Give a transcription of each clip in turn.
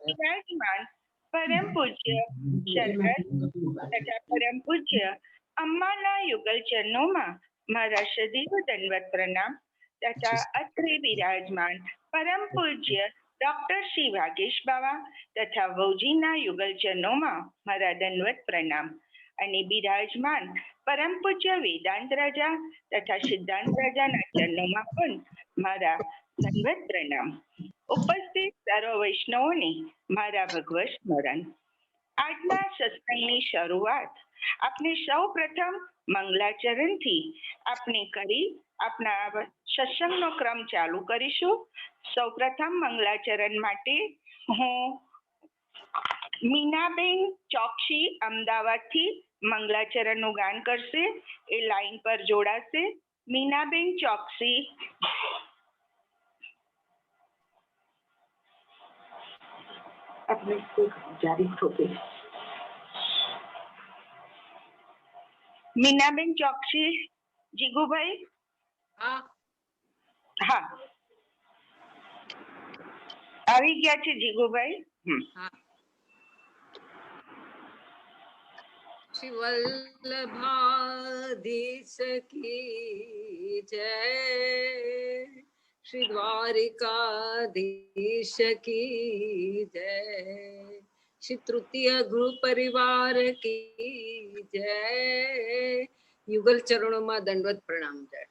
विराजमान परम पूज्य शरद तथा परम पूज्य अम्माना युगल चरणों में मारा सदैव दंडवत प्रणाम तथा અત્રે विराजमान परम पूज्य डॉक्टर श्री वागेश बाबा तथा वौजीना युगल चरणों में मारा दंडवत प्रणाम અને બિરાજમાન પરમ પૂજ્ય વેદાંત રાજા તથા સિદ્ધાંત રાજાના ચરણોમાં પણ મારા દંડવત પ્રણામ. ઉપસ્થિત સર્વ વૈષ્ણવોને મારા ભગવત સ્મરણ. આજના સત્સંગની શરૂઆત આપણે સૌ પ્રથમ મંગલાચરણથી આપણે કરી આપણા સત્સંગનો ક્રમ ચાલુ કરીશું. સૌ પ્રથમ મંગલાચરણ માટે હું મીનાબેન ચોકસી અમદાવાદથી મંગલાચરણનું ગાન કરશે. એ લાઈન પર જોડાશે. મીનાબેન ચોકસી. આપણે જારી ઠોકે. મીનાબેન ચોકસી. જીગુભાઈ. હા આવી ગયા છે જીગુભાઈ. श्री वल्लभाधीश की जय, श्री द्वारिकाधीश की जय, श्री तृतीय गुरु परिवार की जय. युगल चरणों में दंडवत प्रणाम. जय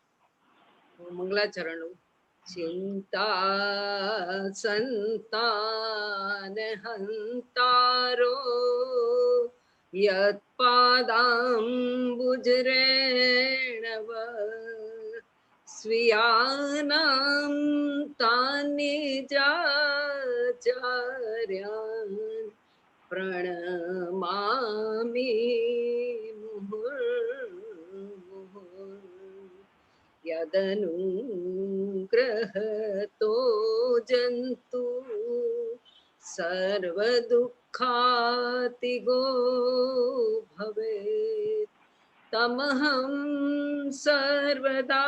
मंगला चरणों. चिंता संतान हंतारो यत्पादाम्बुजरेणव स्वीयानां तान्निजाचार्यान् प्रणमामि मुहुर्मुहुः. यदनुग्रहतो जन्तु सर्वदुःखातिगो भवेत् तमहं सर्वदा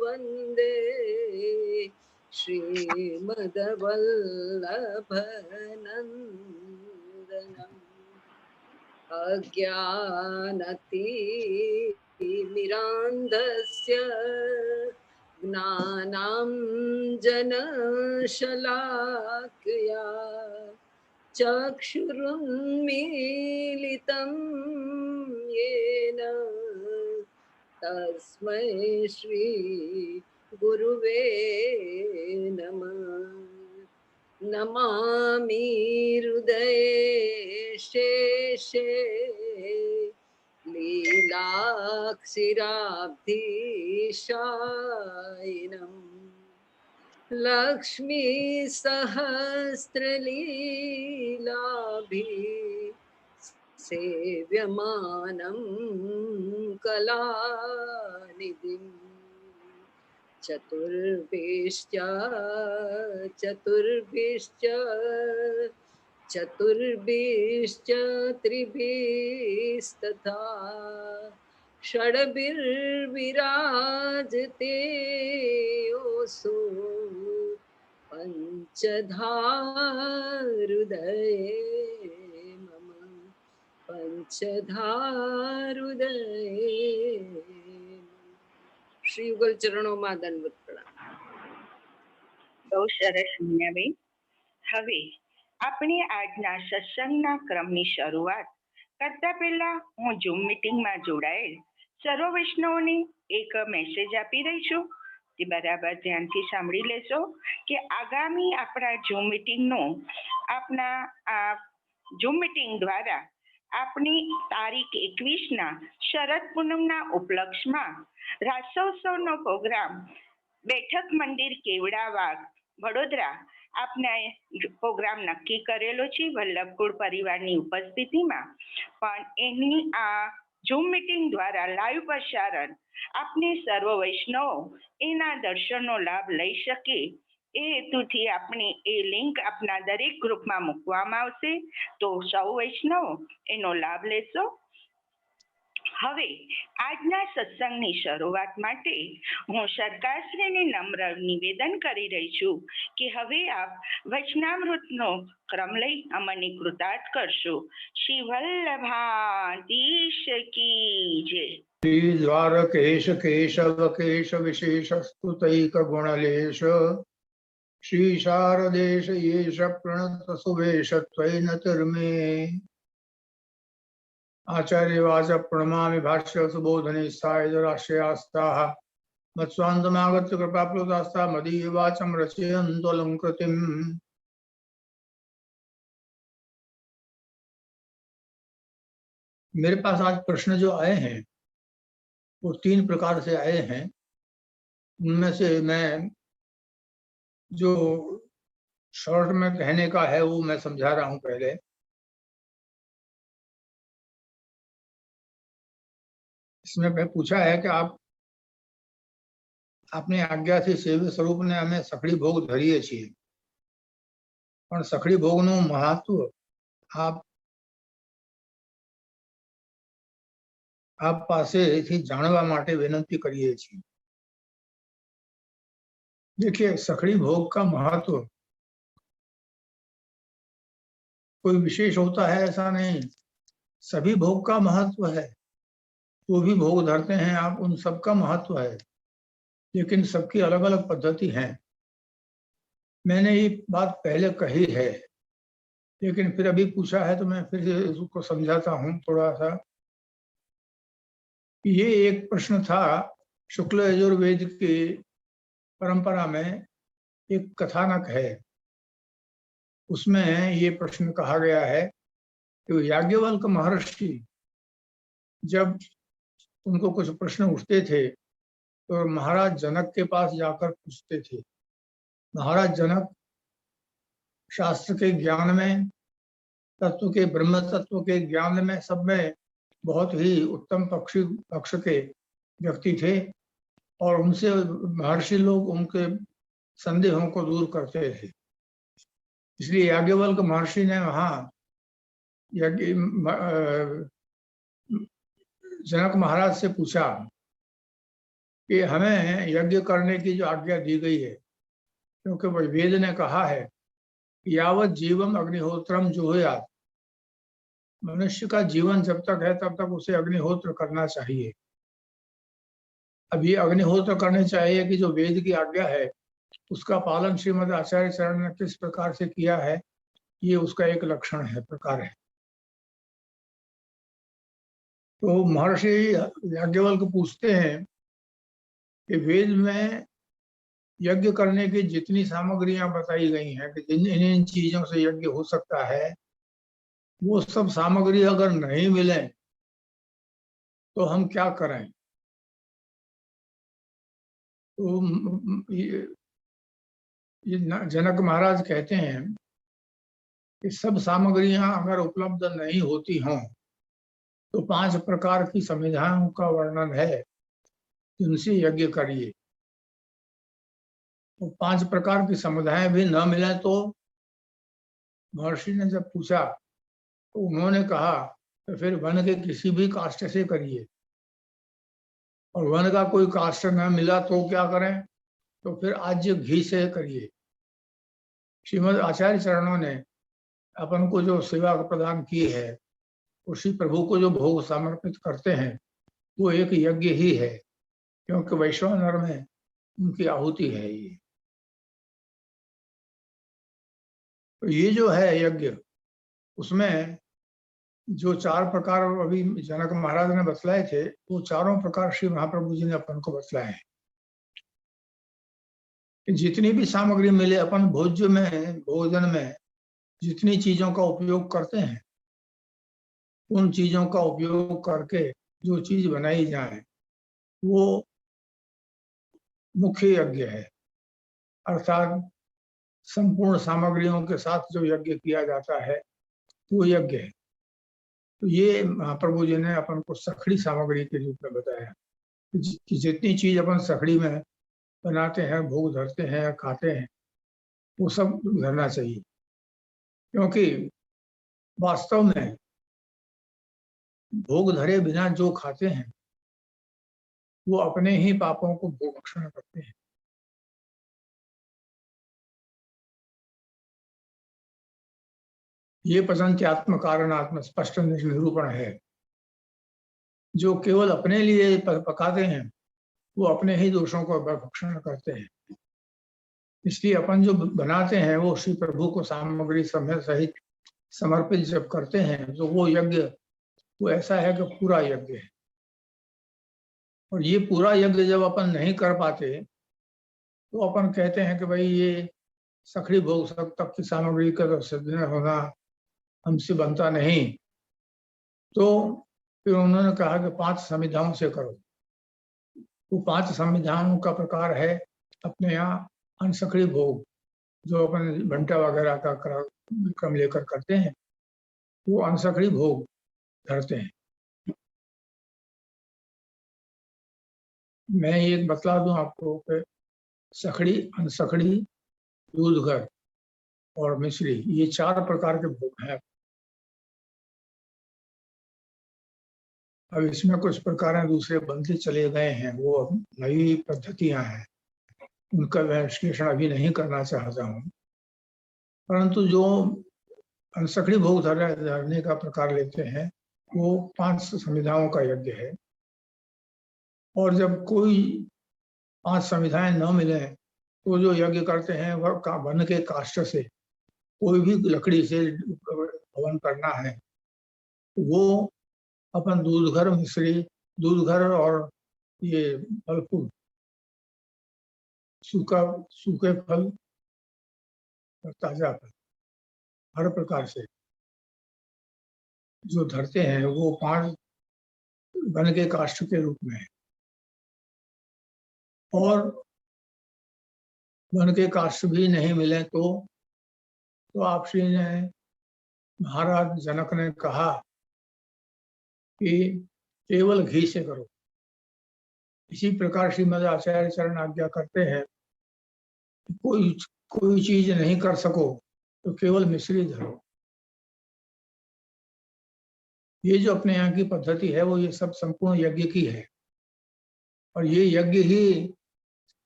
वन्दे श्रीमद्वल्लभनन्दनम्. अज्ञानतिमिरान्धस्य ज्ञानाञ्जनशलाकया चक्षुरुन्मीलितं येन तस्मै श्री गुरुवे नमः. नमामि हृदये शेषे लीलाक्षिराब्धिशायिनम् लक्ष्मी सहस्रलीलाभि सेव्यमानं कलानिधिम्. चतुर्भिश्च त्रिभिस्तथा षड्भिर्विराजते योऽसौ पंचधा हृदये मम. पंचधा हृदये. શ્રી યુગલ ચરણોમાં દંડવત પ્રણામ. બહુ સરસ મીનાબેન. હવે આપણે આજના સત્સંગના ક્રમની શરૂઆત કરતા પહેલા હું ઝૂમ મીટિંગમાં જોડાયેલ સર્વ વૈષ્ણવોને એક મેસેજ આપી રહી છું. તે બરાબર ધ્યાનથી સાંભળી લેશો કે આગામી આપણા ઝૂમ મીટિંગનું આપણા આ ઝૂમ મીટિંગ દ્વારા આપણી તારીખ 21ના શરદ પૂનમના ઉપલક્ષમાં રાસોત્સવનો પ્રોગ્રામ બેઠક મંદિર કેવડાવાડ વડોદરા આપને પ્રોગ્રામ નક્કી કરેલો છે વલ્લભકુળ પરિવારની ઉપસ્થિતિમાં. પણ એની આ ઝૂમ મીટિંગ દ્વારા લાઈવ પ્રસારણ આપને સર્વ વૈષ્ણવો એના દર્શનનો લાભ લઈ શકે એ હેતુથી આપણે એ લિંક આપના દરેક ગ્રુપમાં મૂકવામાં આવશે. તો સૌ વૈષ્ણવો એનો લાભ લેશો. હવે આજના સત્સંગની શરૂઆત માટે હું સરકારશ્રીને નમ્ર નિવેદન કરી રહી છું કે હવે આપ વચનામૃતનો ક્રમ લઈ અમને કૃતાર્થ કરશો. શ્રી વલ્લભાધીશ કી જય. श्री द्वारकेश केशव केश विशेष स्तुतैक गुणलेश श्री शारदेश येष प्रणत सुवेश त्वयि नतिर्मे आचार्यवाच प्रणमामि भाष्य सुबोधने सायराश्रयास्ताः मत्स्वान्तमागत्य कृपाप्लुतास्ताः मदीय वाचं रचयन्तु अलङ्कृतिम्. मेरे पास आज प्रश्न जो आए हैं वो 3 प्रकार से आए हैं. उनमें से मैं जो शॉर्ट में कहने का है वो मैं समझा रहा हूं. पहले इसमें मैं पूछा है कि आपने आज्ञा से सेवे स्वरूप ने हमें सखड़ी भोग धरीए છીએ પણ સખડી ભોગનું મહત્વ આપ પાસેથી જાણવા માટે વિનંતી કરીએ છીએ. देखिए, सखड़ी भोग का महत्व कोई विशेष होता है ऐसा नहीं. सभी भोग का महत्व है. जो भी भोग धरते हैं आप उन सब का महत्व है, लेकिन सबकी अलग अलग पद्धति है. मैंने ये बात पहले कही है, लेकिन फिर अभी पूछा है तो मैं फिर उसको समझाता हूँ थोड़ा सा. ये एक प्रश्न था. शुक्ल यजुर्वेद की परंपरा में एक कथानक है, उसमें ये प्रश्न कहा गया है कि याज्ञवल्क्य महर्षि जब उनको कुछ प्रश्न उठते थे तो महाराज जनक के पास जाकर पूछते थे. महाराज जनक शास्त्र के ज्ञान में, तत्व के, ब्रह्म तत्व के ज्ञान में, सब में बहुत ही उत्तम पक्ष के व्यक्ति थे और उनसे महर्षि लोग उनके संदेहों को दूर करते थे. इसलिए याज्ञवल्क्य महर्षि ने वहाँ जनक महाराज से पूछा कि हमें यज्ञ करने की जो आज्ञा दी गई है, क्योंकि वह वेद ने कहा है यावत जीवम अग्निहोत्रम जुहुयात्, मनुष्य का जीवन जब तक है तब तक उसे अग्निहोत्र करना चाहिए. अब ये अग्निहोत्र करने चाहिए कि जो वेद की आज्ञा है उसका पालन श्रीमद आचार्य चरण ने किस प्रकार से किया है, ये उसका एक लक्षण है, प्रकार है. तो महर्षि याज्ञवल्क्य पूछते हैं कि वेद में यज्ञ करने की जितनी सामग्रियां बताई गई हैं कि जिन इन चीजों से यज्ञ हो सकता है, वो सब सामग्री अगर नहीं मिले तो हम क्या करें. तो ये जनक महाराज कहते हैं कि सब सामग्रियां अगर उपलब्ध नहीं होती हों तो 5 प्रकार की संविधाओं का वर्णन है जिनसे यज्ञ करिए. तो 5 प्रकार की समुदाय भी न मिले तो महर्षि ने जब पूछा तो उन्होंने कहा तो फिर वन के किसी भी काष्ठ से करिए, और वन का कोई काष्ठ न मिला तो क्या करें, तो फिर आज्य घी से करिए. श्रीमद आचार्य चरणों ने अपन को जो सेवा प्रदान की है, उसी प्रभु को जो भोग समर्पित करते हैं वो एक यज्ञ ही है, क्योंकि वैश्वानर में उनकी आहुति है. ये जो है यज्ञ, उसमें जो 4 प्रकार अभी जनक महाराज ने बतलाए थे, वो चारों प्रकार श्री महाप्रभु जी ने अपन को बतलाए हैं. जितनी भी सामग्री मिले, अपन भोज्य में, भोजन में जितनी चीजों का उपयोग करते हैं, उन चीजों का उपयोग करके जो चीज बनाई जाए वो मुख्य यज्ञ है. अर्थात संपूर्ण सामग्रियों के साथ जो यज्ञ किया जाता है वो यज्ञ है. तो ये महाप्रभु जी ने अपन को सखड़ी सामग्री के रूप में बताया कि जितनी चीज अपन सखड़ी में बनाते हैं, भोग धरते हैं, खाते हैं, वो सब धरना चाहिए. क्योंकि वास्तव में भोग धरे बिना जो खाते हैं वो अपने ही पापों को भोक्षण करते हैं। ये पचंत्यात्म कारणात्म स्पष्ट निरूपण है। जो केवल अपने लिए पकाते हैं वो अपने ही दोषों को भक्षण करते हैं। इसलिए अपन जो बनाते हैं वो श्री प्रभु को सामग्री समय सहित समर्पित जब करते हैं तो वो यज्ञ वो ऐसा है कि पूरा यज्ञ है। और ये पूरा यज्ञ जब अपन नहीं कर पाते तो अपन कहते हैं कि भाई ये सखड़ी भोग सब तक की सामग्री का तो सिद्ध होना हमसे बनता नहीं। तो फिर उन्होंने कहा कि 5 संविधाओं से करो। वो 5 संविधानों का प्रकार है अपने यहाँ अनसखड़ी भोग, जो अपन घंटा वगैरह का क्रम लेकर करते हैं, वो अनसखड़ी भोग धरते हैं। मैं एक बतला दूं आपको कि सखड़ी, अनसखड़ी, दूधघर और मिश्री, ये 4 प्रकार के भोग हैं। अब इसमें कुछ प्रकार दूसरे बनते चले गए हैं, वो नई पद्धतियां हैं, उनका मैं विश्लेषण अभी नहीं करना चाहता हूँ। परंतु जो अनसखड़ी भोग धरने का प्रकार लेते हैं वो 5 संविधाओं का यज्ञ है। और जब कोई 5 संविधाएं न मिले तो जो यज्ञ करते हैं वह वन के काष्ठ से, कोई भी लकड़ी से हवन करना है, वो अपन दूधघर, मिश्री, दूधघर और ये फल फूल, सूखे फल और ताजा फल, हर प्रकार से जो धरते हैं वो 5 वन के काष्ठ के रूप में है। और वन के काष्ठ भी नहीं मिले तो आप श्री ने, महाराज जनक ने कहा कि केवल घी से करो। इसी प्रकार श्रीमद आचार्य चरण आज्ञा करते हैं, कोई चीज नहीं कर सको तो केवल मिश्री धरो। ये जो अपने यहाँ की पद्धति है वो ये सब संपूर्ण यज्ञ की है। और ये यज्ञ ही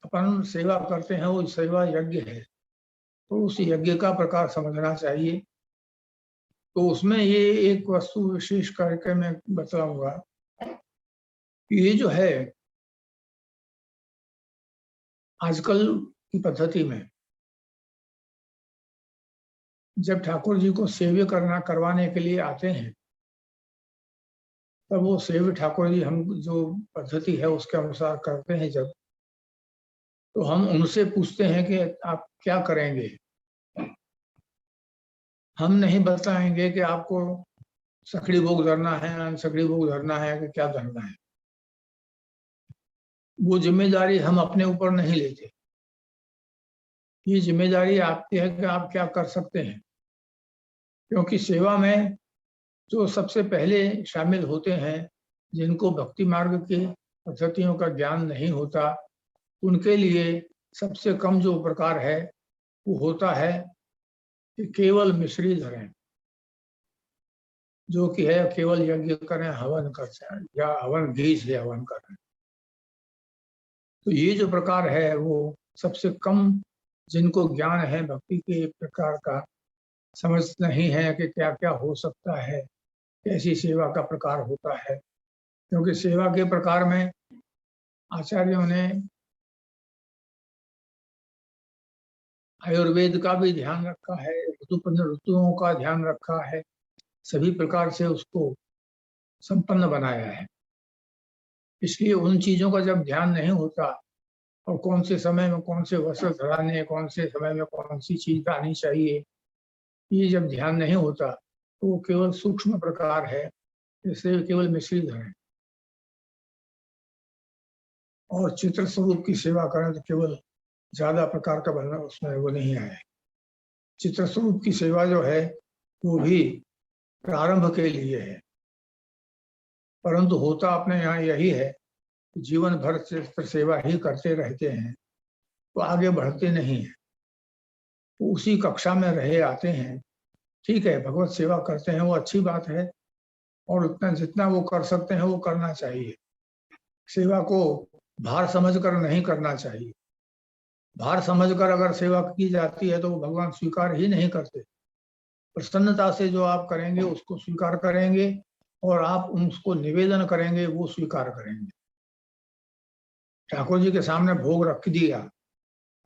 अपन सेवा करते हैं, वो सेवा यज्ञ है। तो उस यज्ञ का प्रकार समझना चाहिए। तो उसमें ये एक वस्तु विशेष करके मैं बताऊंगा, ये जो है आजकल की पद्धति में जब ठाकुर जी को सेव्य करवाने के लिए आते हैं तब वो सेव्य ठाकुर जी हम जो पद्धति है उसके अनुसार करते हैं जब, तो हम उनसे पूछते हैं कि आप क्या करेंगे। हम नहीं बताएंगे कि आपको सखड़ी भोग धरना है, अनसखड़ी भोग धरना है कि क्या धरना है। वो जिम्मेदारी हम अपने ऊपर नहीं लेते। ये जिम्मेदारी आपकी है कि आप क्या कर सकते हैं। क्योंकि सेवा में जो सबसे पहले शामिल होते हैं, जिनको भक्ति मार्ग की पद्धतियों का ज्ञान नहीं होता, उनके लिए सबसे कम जो प्रकार है वो होता है कि केवल मिश्री धरें, जो कि है केवल यज्ञ करें, हवन करें या हवन घी से हवन करें। तो ये जो प्रकार है वो सबसे कम जिनको ज्ञान है भक्ति के प्रकार का, समझ नहीं है कि क्या क्या हो सकता है, कैसी सेवा का प्रकार होता है। क्योंकि सेवा के प्रकार में आचार्यों ने आयुर्वेद का भी ध्यान रखा है, ऋतुओं का ध्यान रखा है, सभी प्रकार से उसको संपन्न बनाया है। इसलिए उन चीजों का जब ध्यान नहीं होता और कौन से समय में कौन से वस्त्र धराने, कौन से समय में कौन सी चीज आनी चाहिए, ये जब ध्यान नहीं होता तो वो केवल सूक्ष्म प्रकार है, इसलिए केवल मिश्री धरें। और चित्र स्वरूप की सेवा करें तो केवल ज्यादा प्रकार का बनना उसमें वो नहीं आए। चित्र स्वरूप की सेवा जो है वो भी प्रारंभ के लिए है, परंतु होता अपने यहाँ यही है कि जीवन भर चित्र सेवा ही करते रहते हैं तो आगे बढ़ते नहीं है, वो उसी कक्षा में रहे आते हैं। ठीक है, भगवत सेवा करते हैं वो अच्छी बात है, और उतना जितना वो कर सकते हैं वो करना चाहिए। सेवा को भार समझकर नहीं करना चाहिए। भार समझकर अगर सेवा की जाती है तो वो भगवान स्वीकार ही नहीं करते। प्रसन्नता से जो आप करेंगे उसको स्वीकार करेंगे, और आप उसको निवेदन करेंगे वो स्वीकार करेंगे। ठाकुर जी के सामने भोग रख दिया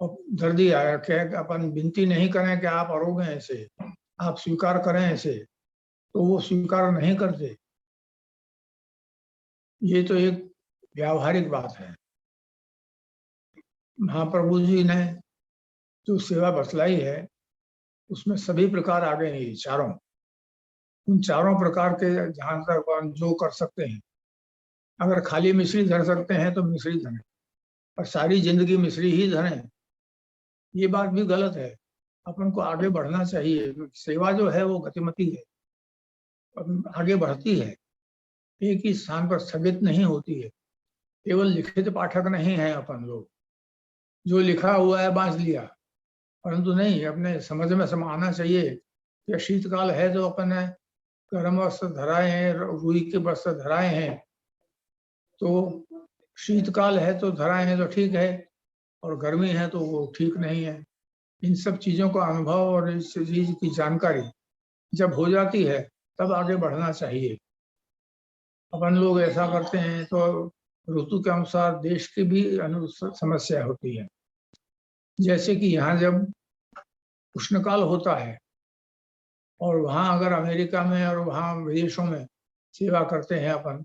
और धर दिया, क्या अपन विनती नहीं करें कि आप अरोगे ऐसे, आप स्वीकार करें ऐसे, तो वो स्वीकार नहीं करते। ये तो एक व्यावहारिक बात है। महाप्रभु जी ने जो सेवा बतलाई है उसमें सभी प्रकार आ गए हैं, ये चारों। उन चारों प्रकार के जहां तक अपन जो कर सकते हैं, अगर खाली मिश्री धर सकते हैं तो मिश्री धरें, और सारी जिंदगी मिश्री ही धरें, ये बात भी गलत है। अपन को आगे बढ़ना चाहिए। सेवा जो है वो गतिमती है, आगे बढ़ती है, एक ही स्थान पर स्थगित नहीं होती है। केवल लिखित पाठक नहीं है अपन लोग, जो लिखा हुआ है बांध लिया, परंतु नहीं, अपने समझ में समाना चाहिए कि शीतकाल है तो अपन ने गर्म वस्त्र धराए हैं, रुई के वस्त्र धराए हैं, तो शीतकाल है तो धराए हैं तो ठीक है, और गर्मी है तो वो ठीक नहीं है। इन सब चीजों का अनुभव और इस चीज की जानकारी जब हो जाती है तब आगे बढ़ना चाहिए। अपन लोग ऐसा करते हैं तो ऋतु के अनुसार देश की भी समस्या होती है। जैसे कि यहाँ जब उष्णकाल होता है और वहाँ अगर अमेरिका में और वहाँ विदेशों में सेवा करते हैं अपन,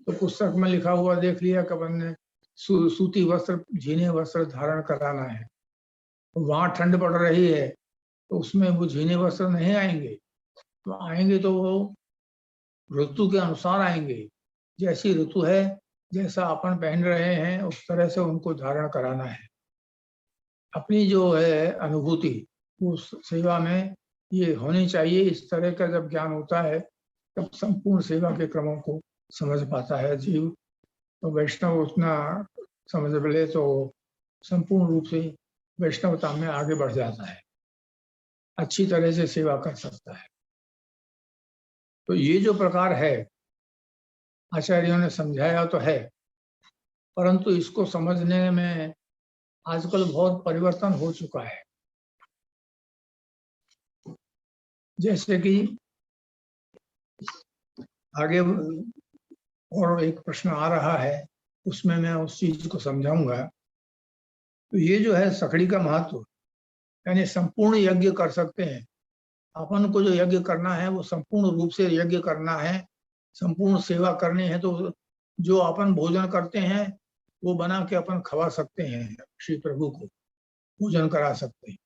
तो पुस्तक में लिखा हुआ देख लिया कि अपन ने सूती वस्त्र, झीने वस्त्र धारण कराना है। वहाँ ठंड पड़ रही है तो उसमें वो झीने वस्त्र नहीं आएंगे, तो आएंगे तो वो ऋतु के अनुसार आएंगे। जैसी ऋतु है, जैसा अपन पहन रहे हैं उस तरह से उनको धारण कराना है। अपनी जो है अनुभूति उस सेवा में ये होनी चाहिए। इस तरह का जब ज्ञान होता है तब संपूर्ण सेवा के क्रमों को समझ पाता है जीव। तो वैष्णव उतना समझ ले तो संपूर्ण रूप से वैष्णवता में आगे बढ़ जाता है, अच्छी तरह से सेवा कर सकता है। तो ये जो प्रकार है आचार्यों ने समझाया तो है, परंतु इसको समझने में आजकल बहुत परिवर्तन हो चुका है। जैसे कि आगे और एक प्रश्न आ रहा है, उसमें मैं उस चीज को समझाऊंगा। तो ये जो है सखड़ी का महत्व, यानी संपूर्ण यज्ञ कर सकते हैं। अपन को जो यज्ञ करना है वो संपूर्ण रूप से यज्ञ करना है, संपूर्ण सेवा करनी है। तो जो अपन भोजन करते हैं वो बना के अपन खवा सकते हैं, श्री प्रभु को भोजन करा सकते हैं।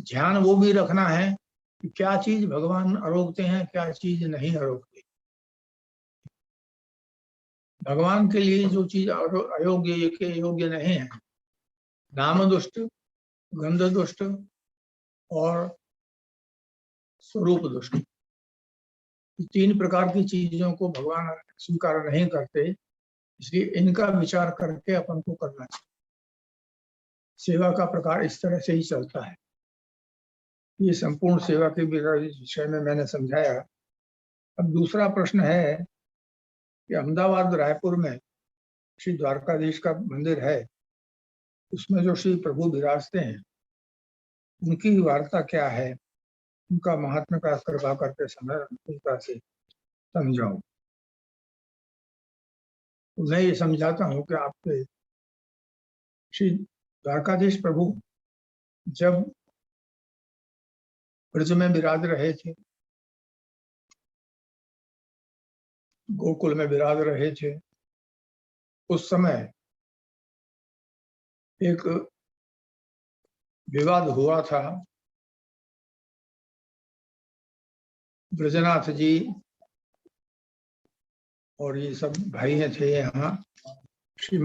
ध्यान वो भी रखना है कि क्या चीज भगवान आरोगते हैं, क्या चीज नहीं आरोगते। भगवान के लिए जो चीज अयोग्य के योग्य नहीं है, नाम दुष्ट, गंध दुष्ट और स्वरूप दुष्ट, तीन प्रकार की चीजों को भगवान स्वीकार नहीं करते। इसलिए इनका विचार करके अपन को करना चाहिए। सेवा का प्रकार इस तरह से ही चलता है। ये संपूर्ण सेवा के विषय में मैंने समझाया। अब दूसरा प्रश्न है कि अहमदाबाद रायपुर में श्री द्वारकाधीश का मंदिर है, उसमें जो श्री प्रभु विराजते हैं उनकी वार्ता क्या है, उनका महात्म्य का कृपा करके समझता से समझाओ। तो मैं ये समझाता हूँ कि आपके श्री द्वारकाधीश प्रभु जब ब्रज में विराज रहे थे, गोकुल में विराज रहे थे, उस समय एक विवाद हुआ था। ब्रजनाथ जी और ये सब भाई थे यहाँ, श्री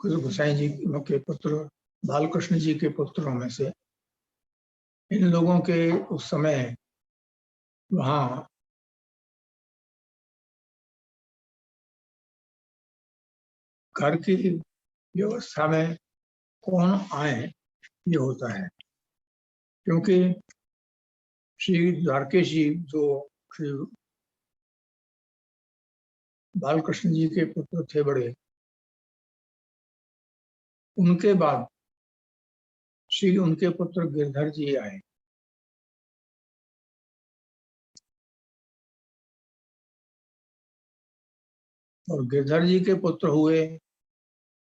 गोसाई जी के पुत्र, बालकृष्ण जी के पुत्रों में से। इन लोगों के उस समय वहाँ घर की व्यवस्था में कौन आए ये होता है, क्योंकि श्री द्वारकेश जी जो श्री बालकृष्ण जी के पुत्र थे बड़े, उनके बाद श्री उनके पुत्र गिरधर जी आए। और गिरधर जी के पुत्र हुए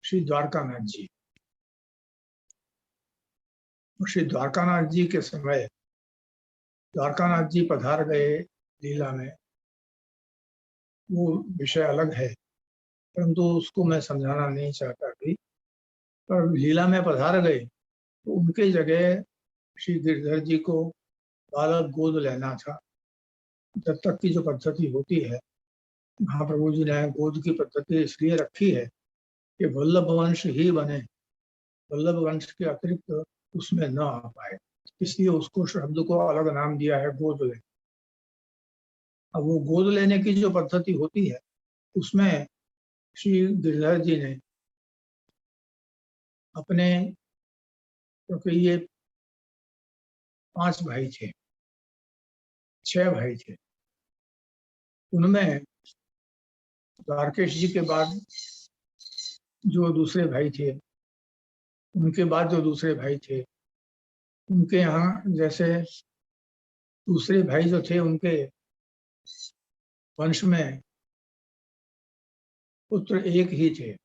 श्री द्वारकानाथ जी। और श्री द्वारकानाथ जी के समय द्वारकानाथ जी पधार गए लीला में, वो विषय अलग है, परंतु उसको मैं समझाना नहीं चाहता थी। पर लीला में पधार गए तो उनके जगह श्री गिरधर जी को बालक गोद लेना था। जब तक की जो पद्धति होती है, महाप्रभु जी ने गोद की पद्धति इसलिए रखी है कि वल्लभ वंश ही बने, वल्लभ वंश के अतिरिक्त उसमें न आ पाए, इसलिए उसको शब्द को अलग नाम दिया है गोद ले। अब वो गोद लेने की जो पद्धति होती है उसमें श्री गिरधर जी ने अपने, क्योंकि ये 5 भाई थे, 6 भाई थे, उनमें द्वारकेश जी के बाद जो दूसरे भाई थे, उनके बाद जो दूसरे भाई थे, उनके यहाँ जैसे दूसरे भाई जो थे उनके वंश में पुत्र एक ही थे।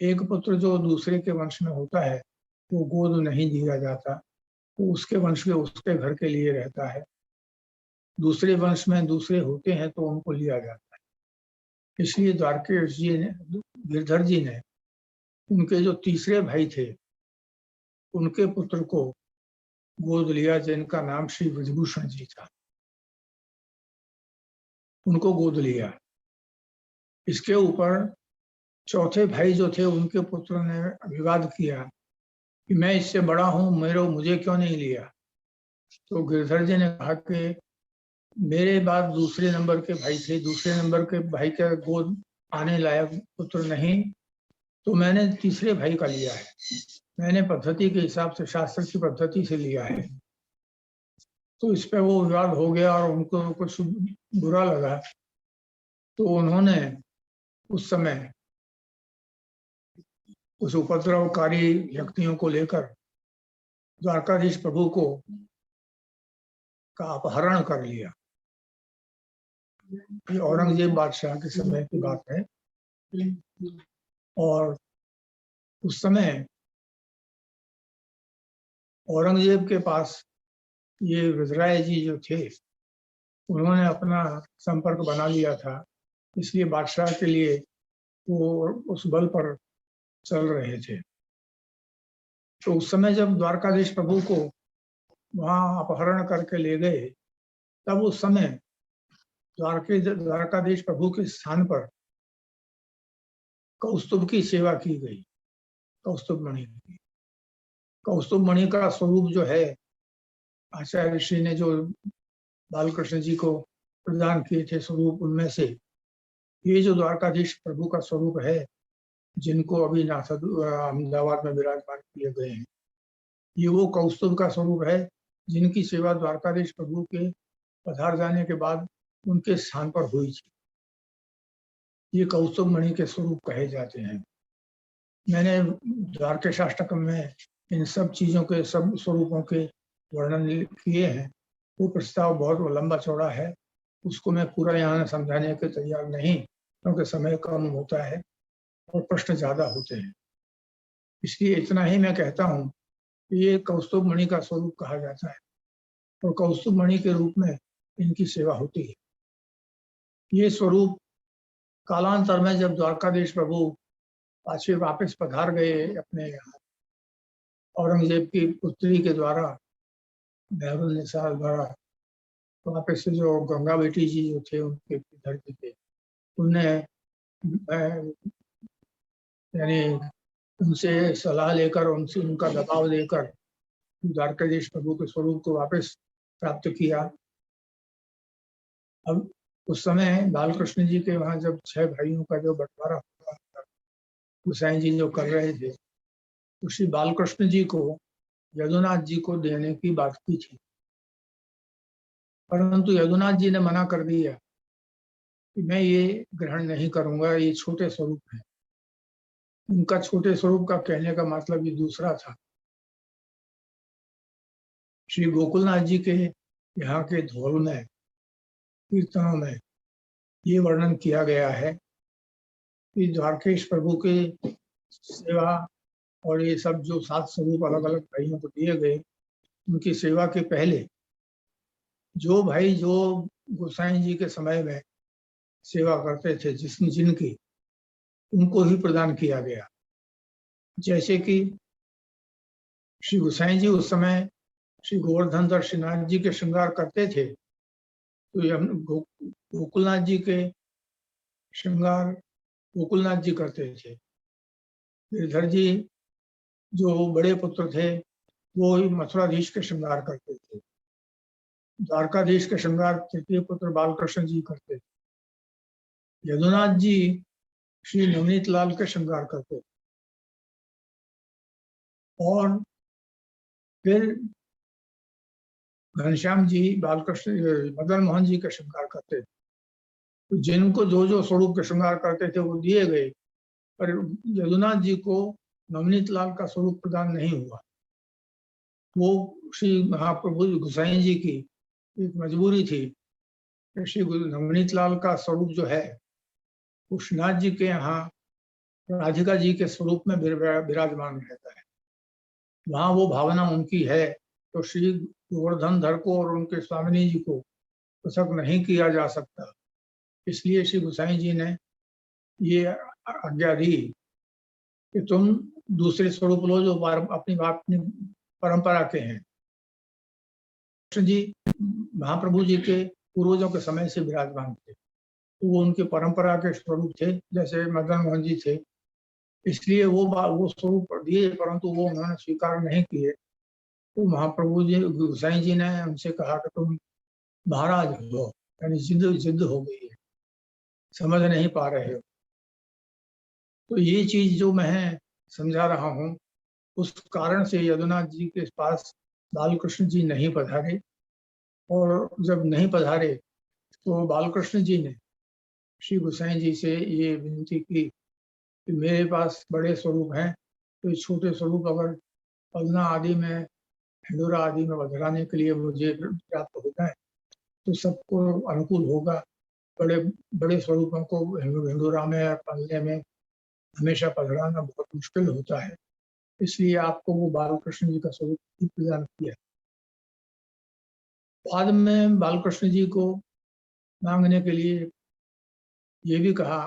एक पुत्र जो दूसरे के वंश में होता है वो गोद नहीं दिया जाता, वो उसके वंश के उसके घर के लिए रहता है। दूसरे वंश में दूसरे होते हैं तो उनको लिया जाता है। इसलिए द्वारकेश जी ने, गिरधर जी ने उनके जो तीसरे भाई थे उनके पुत्र को गोद लिया, जिनका नाम श्री ब्रजभूषण जी था, उनको गोद लिया। इसके ऊपर चौथे भाई जो थे उनके पुत्र ने विवाद किया कि मैं इससे बड़ा हूं, मुझे क्यों नहीं लिया। तो गिरधर जी ने कहा कि मेरे बाद दूसरे नंबर के भाई थे, दूसरे नंबर के भाई का गोद आने लायक पुत्र नहीं, तो मैंने तीसरे भाई का लिया है। मैंने पद्धति के हिसाब से, शास्त्र की पद्धति से लिया है। तो इस पे वो विवाद हो गया और उनको कुछ बुरा लगा, तो उन्होंने उस समय उस उपद्रवकारी व्यक्तियों को लेकर द्वारकाधीश प्रभु को का अपहरण कर लिया। ये औरंगजेब बादशाह के समय की बात है। और उस समय औरंगजेब के पास ये विजराय जी जो थे उन्होंने अपना संपर्क बना लिया था, इसलिए बादशाह के लिए वो उस बल पर चल रहे थे। तो उस समय जब द्वारकाधीश प्रभु को वहां अपहरण करके ले गए, तब उस समय द्वारकाधीश प्रभु के स्थान पर कौस्तुभ की सेवा की गई, कौस्तुभ मणि की। कौस्तुभ मणि का स्वरूप जो है, आचार्य ऋषि ने जो बालकृष्ण जी को प्रदान किए थे स्वरूप, उनमें से ये जो द्वारकाधीश प्रभु का स्वरूप है, जिनको अभी अहमदाबाद में विराजमान किए गए हैं, ये वो कौस्तुभ का स्वरूप है जिनकी सेवा द्वारकाधीश प्रभु के पधार जाने के बाद उनके स्थान पर हुई थी। ये कौस्तुभ मणि के स्वरूप कहे जाते हैं। मैंने द्वारकेशाष्टकम में इन सब चीजों के, सब स्वरूपों के वर्णन किए हैं। वो प्रस्ताव बहुत लंबा चौड़ा है, उसको मैं पूरा यहाँ समझाने के तैयार नहीं, क्योंकि समय कम होता है और प्रश्न ज्यादा होते हैं। इसलिए इतना ही मैं कहता हूँ कि ये कौस्तुभ मणि का स्वरूप कहा जाता है और कौस्तुभ मणि के रूप में इनकी सेवा होती है। ये स्वरूप कालांतर में जब द्वारकाधीश प्रभु पाछे वापस पधार गए अपने यहाँ, औरंगजेब की पुत्री के द्वारा, मेहरुन्निसा द्वारा, वापस से जो गंगा बेटी जी जो थे उनके धरती पे, उनने यानी उनसे सलाह लेकर, उनसे उनका दबाव लेकर द्वारकाधीश प्रभु के स्वरूप को वापस प्राप्त किया। अब उस समय बालकृष्ण जी के वहां जब 6 भाइयों का जो बंटवारा हुआ, गोसाई जी जो कर रहे थे, तो श्री बालकृष्ण जी को यदुनाथ जी को देने की बात की थी, परंतु यदुनाथ जी ने मना कर दिया कि मैं ये ग्रहण नहीं करूंगा, ये छोटे स्वरूप है। उनका छोटे स्वरूप का कहने का मतलब ये दूसरा था। श्री गोकुलनाथ जी के यहाँ के धोल में, कीर्तनों में ये वर्णन किया गया है कि द्वारकेश प्रभु की सेवा और ये सब जो 7 स्वरूप अलग अलग भाइयों को दिए गए, उनकी सेवा के पहले जो भाई जो गोसाई जी के समय में सेवा करते थे जिनकी, उनको ही प्रदान किया गया। जैसे कि श्री गोसाई जी उस समय श्री गोवर्धन धर श्रीनाथ जी के श्रृंगार करते थे, तो ये गोकुलनाथ जी के श्रृंगार गोकुलनाथ जी करते थे। गिरधर जी जो बड़े पुत्र थे वो ही मथुराधीश के श्रृंगार करते थे। द्वारकाधीश के श्रृंगार तृतीय पुत्र बालकृष्ण जी करते थे। यदुनाथ जी श्री नवनीत लाल के श्रृंगार करते थे और फिर घनश्याम जी बालकृष्ण मदन मोहन जी के श्रृंगार करते थे। तो जिनको जो जो स्वरूप के श्रृंगार करते थे वो दिए गए, पर यदुनाथ जी को नवनीत लाल का स्वरूप प्रदान नहीं हुआ। वो श्री महाप्रभु गोसाई जी की एक मजबूरी थी। श्री नवनीत लाल का स्वरूप जो है वो श्रीनाथ जी के यहाँ राधिका जी के स्वरूप में विराजमान रहता है। वहाँ वो भावना उनकी है, तो श्री गोवर्धन धर को और उनके स्वामिनी जी को पृथक नहीं किया जा सकता। इसलिए श्री गोसाई जी ने ये आज्ञा दी कि तुम दूसरे स्वरूप लो जो अपनी परंपरा के हैं। कृष्ण जी महाप्रभु जी के पूर्वजों के समय से विराजमान थे, तो वो उनके परंपरा के स्वरूप थे, जैसे मदन मोहन जी थे। इसलिए वो स्वरूप दिए, परंतु वो उन्होंने स्वीकार नहीं किए। तो महाप्रभु जी गोसाई जी ने उनसे कहा कि तुम महाराज हो, यानी जिद हो गई है, समझ नहीं पा रहे हो। तो ये चीज जो मैं समझा रहा हूँ, उस कारण से यदुनाथ जी के पास बालकृष्ण जी नहीं पधारे, और जब नहीं पधारे तो बालकृष्ण जी ने श्री गोसाई जी से ये विनती की कि मेरे पास बड़े स्वरूप हैं, तो छोटे स्वरूप अगर पलना आदि में, हिंडोरा आदि में बदलाने के लिए मुझे प्राप्त होता है तो सबको अनुकूल होगा। बड़े बड़े स्वरूपों को हिंडोरा में या पलने में हमेशा पधराना बहुत मुश्किल होता है, इसलिए आपको वो बालकृष्ण जी का स्वरूप ही प्रदान किया। बाद में बालकृष्ण जी को मांगने के लिए ये भी कहा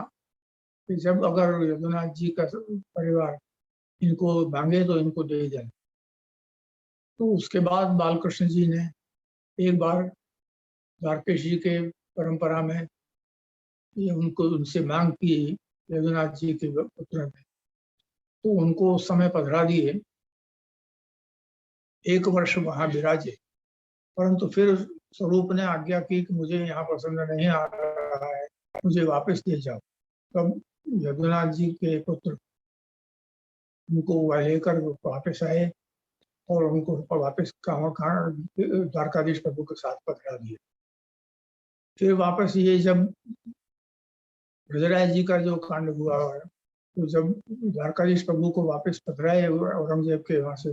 कि जब अगर यदुनाथ जी का परिवार इनको मांगे तो इनको दे दें। तो उसके बाद बालकृष्ण जी ने एक बार द्वारकेश जी के परंपरा में ये उनसे मांग की यदुनाथ जी के पुत्र ने, तो उनको उस समय पधरा दिए, 1 वर्ष वहां विराजे। परंतु फिर स्वरूप ने आज्ञा की कि मुझे यहाँ पसंद नहीं आ रहा है, मुझे वापस ले जाओ। तब यदुनाथ जी के पुत्र उनको लेकर वापस आए और उनको वापस द्वारकाधीश प्रभु के साथ पधरा दिए। फिर वापस ये जब ब्रजराज जी का जो कांड हुआ है, तो जब द्वारकाधीश प्रभु को वापस पधराए औरंगजेब के वहां से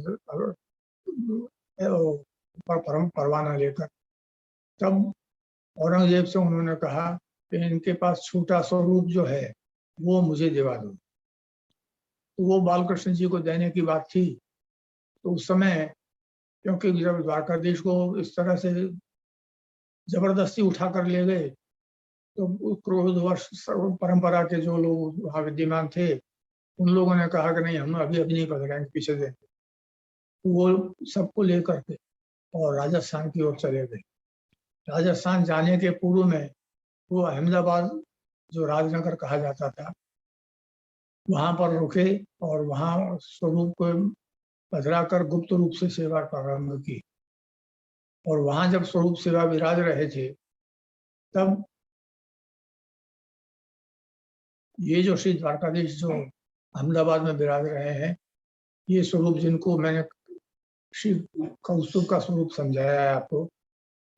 परवाना लेकर, तब औरंगजेब से उन्होंने कहा कि इनके पास छोटा स्वरूप जो है वो मुझे दिवा दो। तो वो बालकृष्ण जी को देने की बात थी। तो उस समय क्योंकि जब द्वारकाधीश को इस तरह से जबरदस्ती उठा कर ले गए, तो क्रोधवश परंपरा के जो लोग वहाँ विद्यमान थे उन लोगों ने कहा कि नहीं, हम अभी नहीं पधराएंगे, पीछे देंगे। तो वो सबको लेकर के और राजस्थान की ओर चले गए। राजस्थान जाने के पूर्व में वो अहमदाबाद, जो राजनगर कहा जाता था, वहां पर रुके और वहां स्वरूप को पधरा कर गुप्त रूप से सेवा प्रारंभ की। और वहां जब स्वरूप सेवा विराज रहे थे, तब ये जो श्री द्वारकाधीश जो अहमदाबाद में विराज रहे हैं, ये स्वरूप जिनको मैंने श्री कौस्तुभ का स्वरूप समझाया है आपको,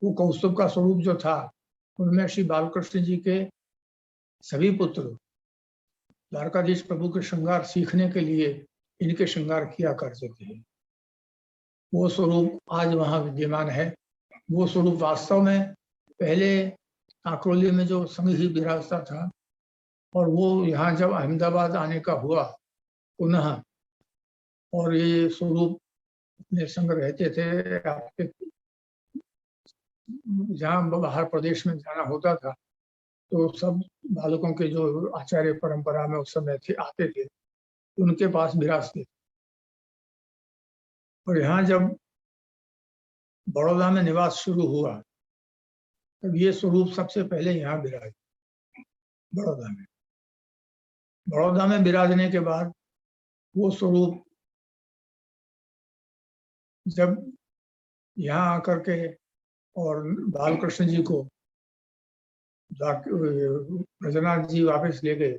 वो कौस्तुभ का स्वरूप जो था उनमें श्री बालकृष्ण जी के सभी पुत्र द्वारकाधीश प्रभु के श्रृंगार सीखने के लिए इनके श्रृंगार किया करते थे। वो स्वरूप आज वहाँ विद्यमान है। वो स्वरूप वास्तव में पहले काकरोली में जो संग ही विराजता था, और वो यहाँ जब अहमदाबाद आने का हुआ पुनः, और ये स्वरूप अपने संग रहते थे। आपके जहाँ बाहर प्रदेश में जाना होता था तो सब बालकों के जो आचार्य परंपरा में उस समय थे आते थे, उनके पास विराजते। और यहाँ जब बड़ौदा में निवास शुरू हुआ तब ये स्वरूप सबसे पहले यहाँ विराज बड़ौदा में। बड़ौदा में विराजने के बाद वो स्वरूप जब यहाँ आकर के और बालकृष्ण जी को ब्रजनाथ जी वापस ले गए,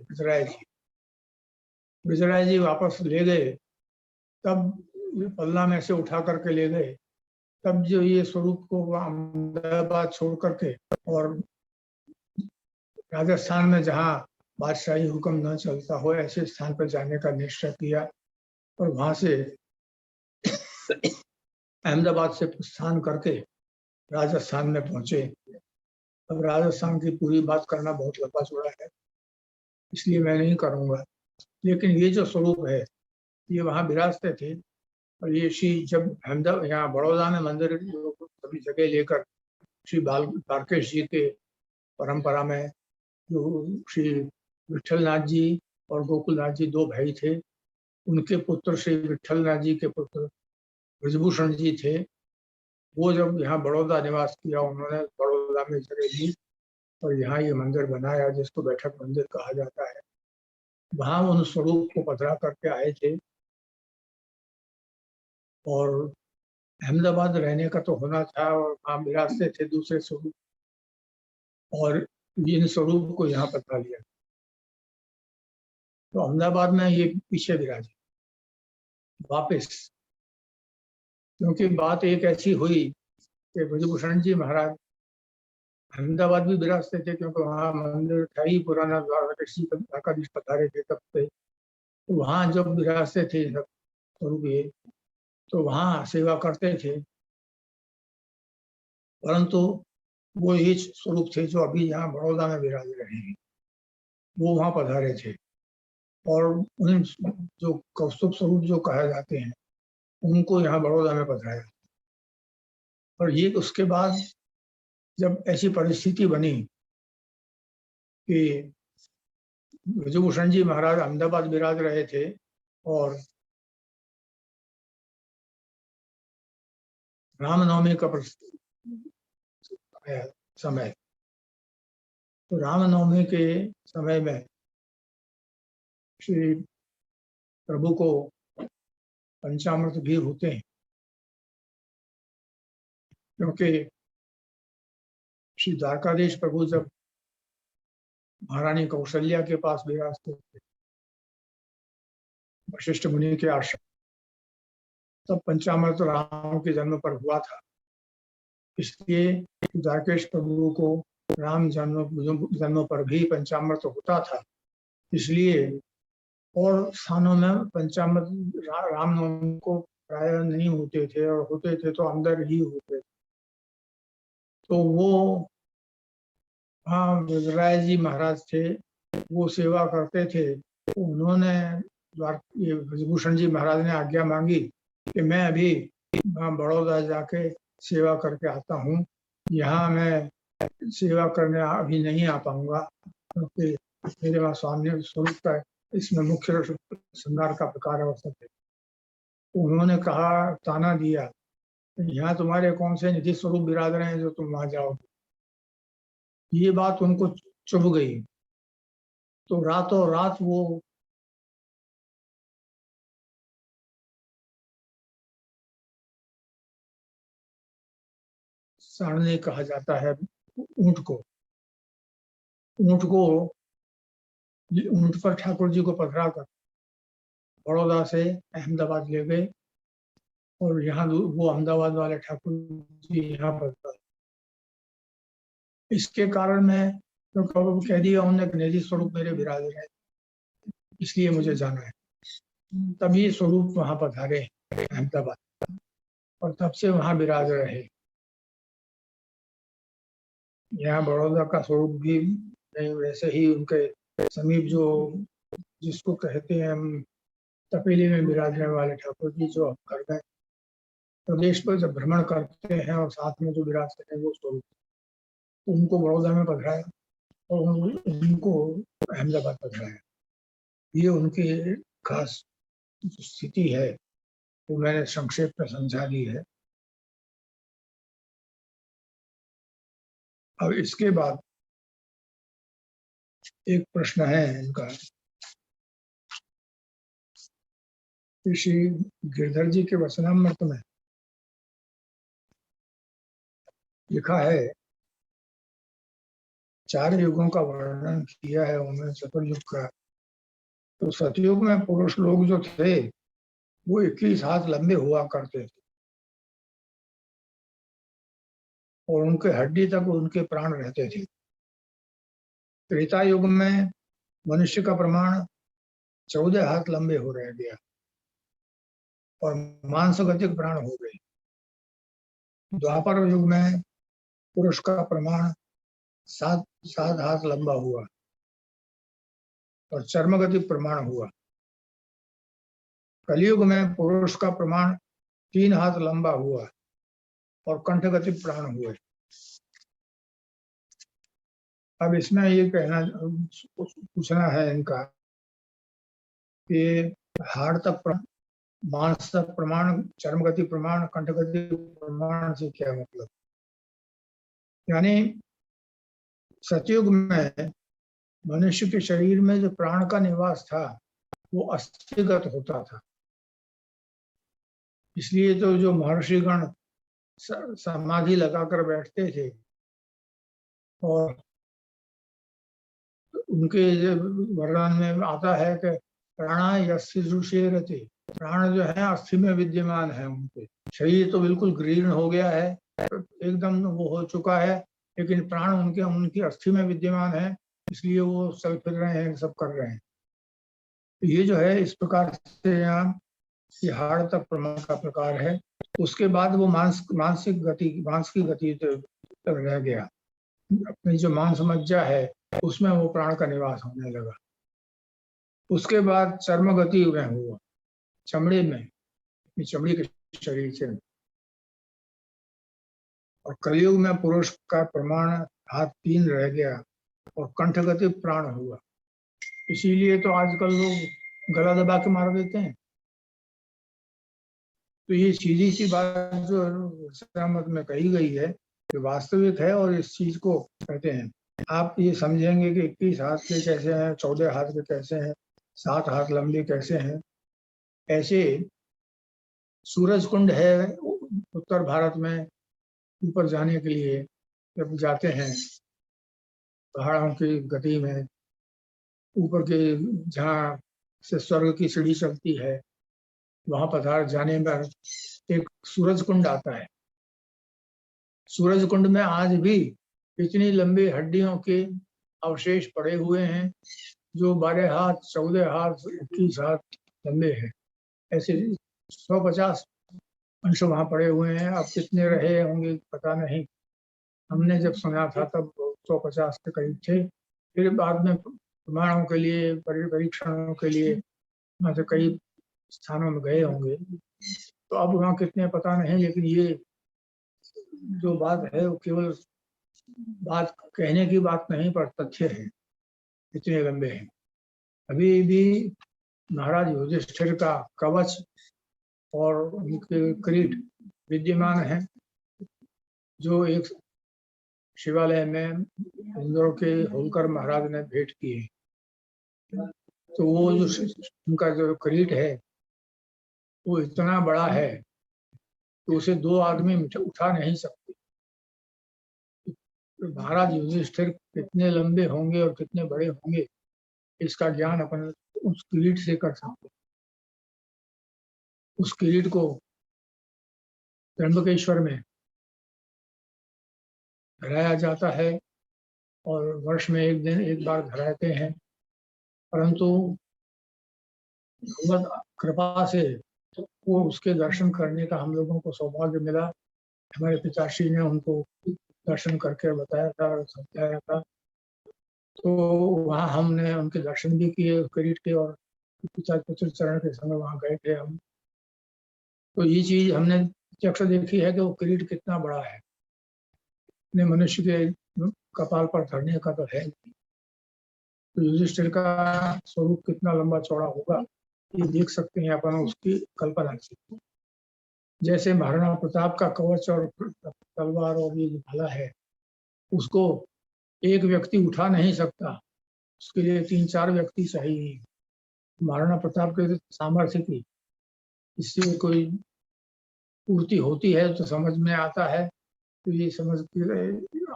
ब्रजराय जी वापस ले गए, तब पलना में से उठा करके ले गए। तब जो ये स्वरूप को अहमदाबाद छोड़ करके और राजस्थान में जहाँ बादशाही हुक्म न चलता हो ऐसे स्थान पर जाने का निश्चय किया, और वहां से अहमदाबाद से प्रस्थान करके राजस्थान में पहुंचे। अब राजस्थान की पूरी बात करना बहुत लंबा चौड़ा है, इसलिए मैं नहीं करूंगा। लेकिन ये जो स्वरूप है ये वहाँ विराजते थे। और ये श्री जब अहमदाबाद यहाँ बड़ौदा में मंदिर सभी जगह लेकर श्री बालकेश जी के परंपरा में जो श्री विठलनाथ जी और गोकुलनाथ जी दो भाई थे, उनके पुत्र श्री विठलनाथ जी के पुत्र ब्रजभूषण जी थे। वो जब यहाँ बड़ौदा निवास किया, उन्होंने बड़ौदा में जगह ली और यहाँ ये मंदिर बनाया जिसको बैठक मंदिर कहा जाता है। वहाँ उन स्वरूप को पधरा करके आए थे। और अहमदाबाद रहने का तो होना था और वहाँ विराजते थे दूसरे स्वरूप, और इन स्वरूप को यहाँ पधरा लिया। तो अहमदाबाद में ये पीछे विराजे वापस, क्योंकि बात एक ऐसी हुई कि ब्रजभूषण जी महाराज अहमदाबाद भी विराजते थे, क्योंकि वहाँ मंदिर था ही पुराना, द्वारकाधीश पधारे थे तब से। तो वहाँ जब विराजते थे सब स्वरूप ये, तो वहाँ सेवा करते थे। परंतु वो ये स्वरूप थे जो अभी यहाँ बड़ौदा में विराज रहे हैं, वो वहाँ पधारे थे। और उन जो कौस्तुभ स्वरूप जो कहे जाते हैं उनको यहाँ बड़ौदा में पधराया। और ये उसके बाद जब ऐसी परिस्थिति बनी कि ब्रजभूषण जी महाराज अहमदाबाद विराज रहे थे और रामनवमी का समय, तो रामनवमी के समय में श्री प्रभु को पंचामृत भी होते हैं, क्योंकि श्री द्वारकाधीश प्रभु जब महारानी कौशल्या के पास विराजते थे वशिष्ठ मुनि के आश्रम, तब पंचामृत राम के जन्म पर हुआ था। इसलिए द्वारकेश प्रभु को राम जन्म पर भी पंचामृत होता था। इसलिए और स्थानों में पंचामृत रामनवमी को प्राय नहीं होते थे, और होते थे तो अंदर ही होते थे। तो वो हाँ ब्रजराय जी महाराज थे, वो सेवा करते थे। तो उन्होंने ये ब्रजभूषण जी महाराज ने आज्ञा मांगी कि मैं अभी बड़ौदा जाके सेवा करके आता हूँ, यहाँ मैं सेवा करने अभी नहीं आ पाऊंगा, क्योंकि मेरे वहाँ स्वामी स्वरूप का इसमें मुख्य श्रृंगार का प्रकार अवस्था है। तो उन्होंने कहा, ताना दिया, यहाँ तुम्हारे कौन से निधि स्वरूप विराज रहे हैं जो तुम वहां जाओगे। ये बात उनको चुभ गई, तो रातों रात वो सारणी कहा जाता है ऊंट को, ऊंट पर ठाकुर जी को पधरा कर बड़ौदा से अहमदाबाद ले गए, और यहाँ वो अहमदाबाद वाले ठाकुर जी यहाँ पर। इसके कारण मैं तो कह दिया उन्होंने, निधि स्वरूप मेरे विराज रहे, इसलिए मुझे जाना है। तभी स्वरूप वहां पधारे अहमदाबाद, और तब से वहां विराज रहे। यहाँ बड़ौदा का स्वरूप भी नहीं, वैसे ही उनके समीप जो जिसको कहते हैं हम तपेली में विराजने वाले ठाकुर जी, जो घर में प्रदेश पर जब भ्रमण करते हैं और साथ में जो विराजते हैं वो स्वरूप, तो उनको बड़ौदा में पधराया और उनको अहमदाबाद पधराया। ये उनकी खास जो स्थिति है वो मैंने संक्षेप में समझा दी है। अब इसके बाद एक प्रश्न है इनका, श्री गिरधर जी के वचनामृत में लिखा है, 4 युगों का वर्णन किया है उन्होंने, चतुर्युग का। तो सतयुग में पुरुष लोग जो थे वो 21 हाथ लंबे हुआ करते थे, और उनके हड्डी तक उनके प्राण रहते थे। त्रेता युग में मनुष्य का प्रमाण 14 हाथ लंबे हो रह गया और मांसगतिक प्राण हो गए। द्वापर युग में पुरुष का प्रमाण 7 हाथ लंबा हुआ और चर्मगतिक प्रमाण हुआ। कलयुग में पुरुष का प्रमाण 3 हाथ लंबा हुआ और कंठगतिक प्राण हुए। अब इसमें ये कहना पूछना है इनका कि हाड़ तक प्रमाण, मांस तक प्रमाण, चर्मगति प्रमाण, कंठगति प्रमाण से क्या मतलब? यानी सतयुग में मनुष्य के शरीर में जो प्राण का निवास था वो अस्थिगत होता था, इसलिए तो जो महर्षिगण समाधि लगाकर बैठते थे और उनके वर्णन में आता है कि प्राणा यस्रुषेरते, प्राण जो है अस्थि में विद्यमान है उनके। शरीर तो बिल्कुल ग्रीर्ण हो गया है, एकदम वो हो चुका है, लेकिन प्राण उनके उनकी अस्थि में विद्यमान है, इसलिए वो चल फिर रहे हैं, सब कर रहे हैं। ये जो है इस प्रकार से यहाँ हाड़ तक प्रमाण का प्रकार है। उसके बाद वो मानसिक गति, मांस की गति तक रह गया। अपनी जो मांस मज्जा है उसमें वो प्राण का निवास होने लगा। उसके बाद चर्म गति में हुआ, चमड़े में, चमड़ी के शरीर से। और कलयुग में पुरुष का प्रमाण हाथ 3 रह गया और कंठगति प्राण हुआ। इसीलिए तो आजकल लोग गला दबा के मार देते हैं। तो ये सीधी सी बात जो मत में कही गई है कि वास्तविक है, और इस चीज को कहते हैं। आप ये समझेंगे कि 21 हाथ के कैसे हैं, 14 हाथ के कैसे हैं, 7 हाथ लंबे कैसे हैं। ऐसे सूरज कुंड है उत्तर भारत में, ऊपर जाने के लिए जब जाते हैं पहाड़ों की गति में, ऊपर के जहाँ से स्वर्ग की सीढ़ी चलती है वहां पधार जाने पर एक सूरज कुंड आता है। सूरज कुंड में आज भी इतनी लंबी हड्डियों के अवशेष पड़े हुए हैं जो 12 हाथ, 14 हाथ, 21 हाथ लंबे हैं। ऐसे 150 अंश वहां पड़े हुए हैं। अब कितने रहे होंगे पता नहीं, हमने जब सुना था तब 150 के करीब थे। फिर बाद में प्रमाणों के लिए, परीक्षणों के लिए वहाँ से कई स्थानों में गए होंगे, तो अब वहाँ कितने पता नहीं। लेकिन ये जो बात है वो केवल बात कहने की बात नहीं पर तथ्य है, इतने लंबे हैं। अभी भी महाराज युधिष्ठिर का कवच और उनके किरीट विद्यमान है, जो एक शिवालय में इंदौर के होलकर महाराज ने भेंट किए। तो वो जो उनका जो किरीट है वो इतना बड़ा है तो उसे 2 आदमी उठा नहीं सकते। तो महाराज युधिष्ठिर कितने लंबे होंगे और कितने बड़े होंगे इसका ज्ञान अपन उस किरीट से कर सकते। उस किरीट को त्र्यंबकेश्वर में लगाया जाता है और वर्ष में एक बार घर आते हैं, परंतु भगवत कृपा से तो वो उसके दर्शन करने का हम लोगों को सौभाग्य मिला। हमारे पिताश्री ने उनको दर्शन करके बताया था और समझाया था, तो वहाँ हमने उनके दर्शन भी किए किरीट के, और पिता पुत्र चरण के संग वहाँ गए थे हम। तो ये चीज हमने प्रत्यक्ष देखी है कि वो किरीट कितना बड़ा है, अपने मनुष्य के कपाल पर धरने का तो है नहीं। तो युधिष्ठिर का स्वरूप कितना लंबा चौड़ा होगा ये देख सकते हैं अपन उसकी कल्पना से। जैसे महाराणा प्रताप का कवच और तलवार और ये जो भाला है उसको एक व्यक्ति उठा नहीं सकता, उसके लिए 3-4 व्यक्ति चाहिए। महाराणा प्रताप के सामर्थ्य की इससे कोई पूर्ति होती है तो समझ में आता है। तो ये समझ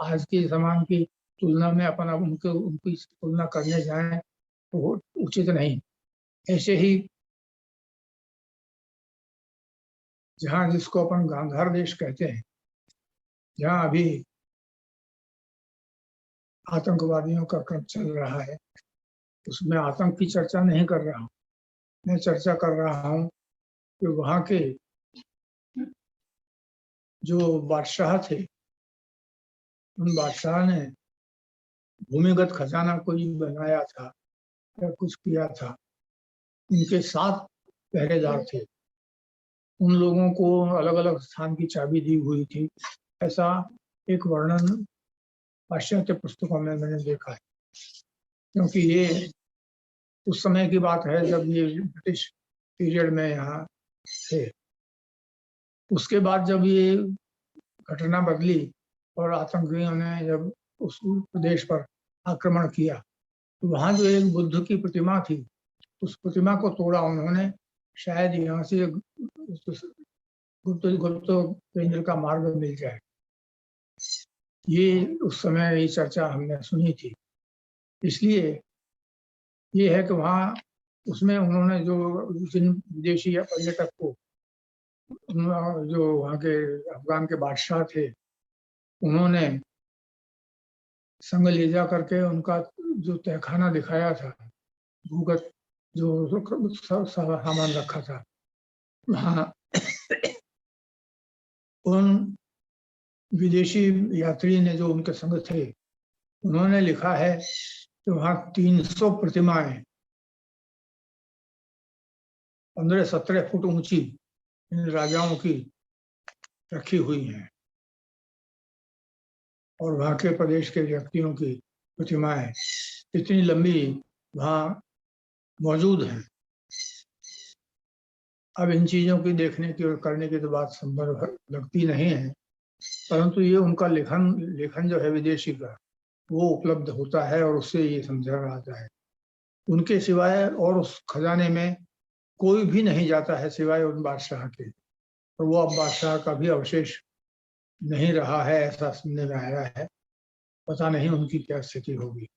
आज के जमान की तुलना में अपन अब उनकी तुलना करने जाएं तो उचित नहीं। ऐसे ही जहाँ जिसको अपन गांधार देश कहते हैं, जहाँ अभी आतंकवादियों का क्रम चल रहा है, उसमें आतंक की चर्चा नहीं कर रहा हूँ, मैं चर्चा कर रहा हूँ कि वहाँ के जो बादशाह थे, उन बादशाह ने भूमिगत खजाना कोई बनाया था या कुछ किया था। उनके 7 पहरेदार थे, उन लोगों को अलग अलग स्थान की चाबी दी हुई थी। ऐसा एक वर्णन पाश्चात्य पुस्तकों में मैंने देखा है, क्योंकि ये उस समय की बात है जब ये ब्रिटिश पीरियड में यहाँ थे। उसके बाद जब ये घटना बदली और आतंकियों ने जब उस प्रदेश पर आक्रमण किया, तो वहाँ जो एक बुद्ध की प्रतिमा थी, उस प्रतिमा को तोड़ा उन्होंने, शायद यहाँ से गुप्त केंद्र का मार्ग मिल जाए। ये उस समय ये चर्चा हमने सुनी थी। इसलिए ये है कि वहाँ उसमें उन्होंने जो जिन विदेशी या पर्यटक को जो वहाँ के अफगान के बादशाह थे उन्होंने संग ले जा करके उनका जो तहखाना दिखाया था, भूगत जो सामान रखा था, वहाँ उन विदेशी यात्री ने जो उनके संग थे उन्होंने लिखा है कि वहाँ 300 प्रतिमाएं 15-17 फुट ऊंची इन राजाओं की रखी हुई हैं, और वहाँ के प्रदेश के व्यक्तियों की प्रतिमाएं इतनी लंबी वहाँ मौजूद हैं। अब इन चीजों की देखने की और करने की तो बात संभव लगती नहीं है, परंतु ये उनका लेखन जो है विदेशी का वो उपलब्ध होता है और उससे ये समझा आता है। उनके सिवाय और उस खजाने में कोई भी नहीं जाता है सिवाय उन बादशाह के, और वो अब बादशाह का भी अवशेष नहीं रहा है ऐसा सुनने में आया है। पता नहीं उनकी क्या स्थिति होगी।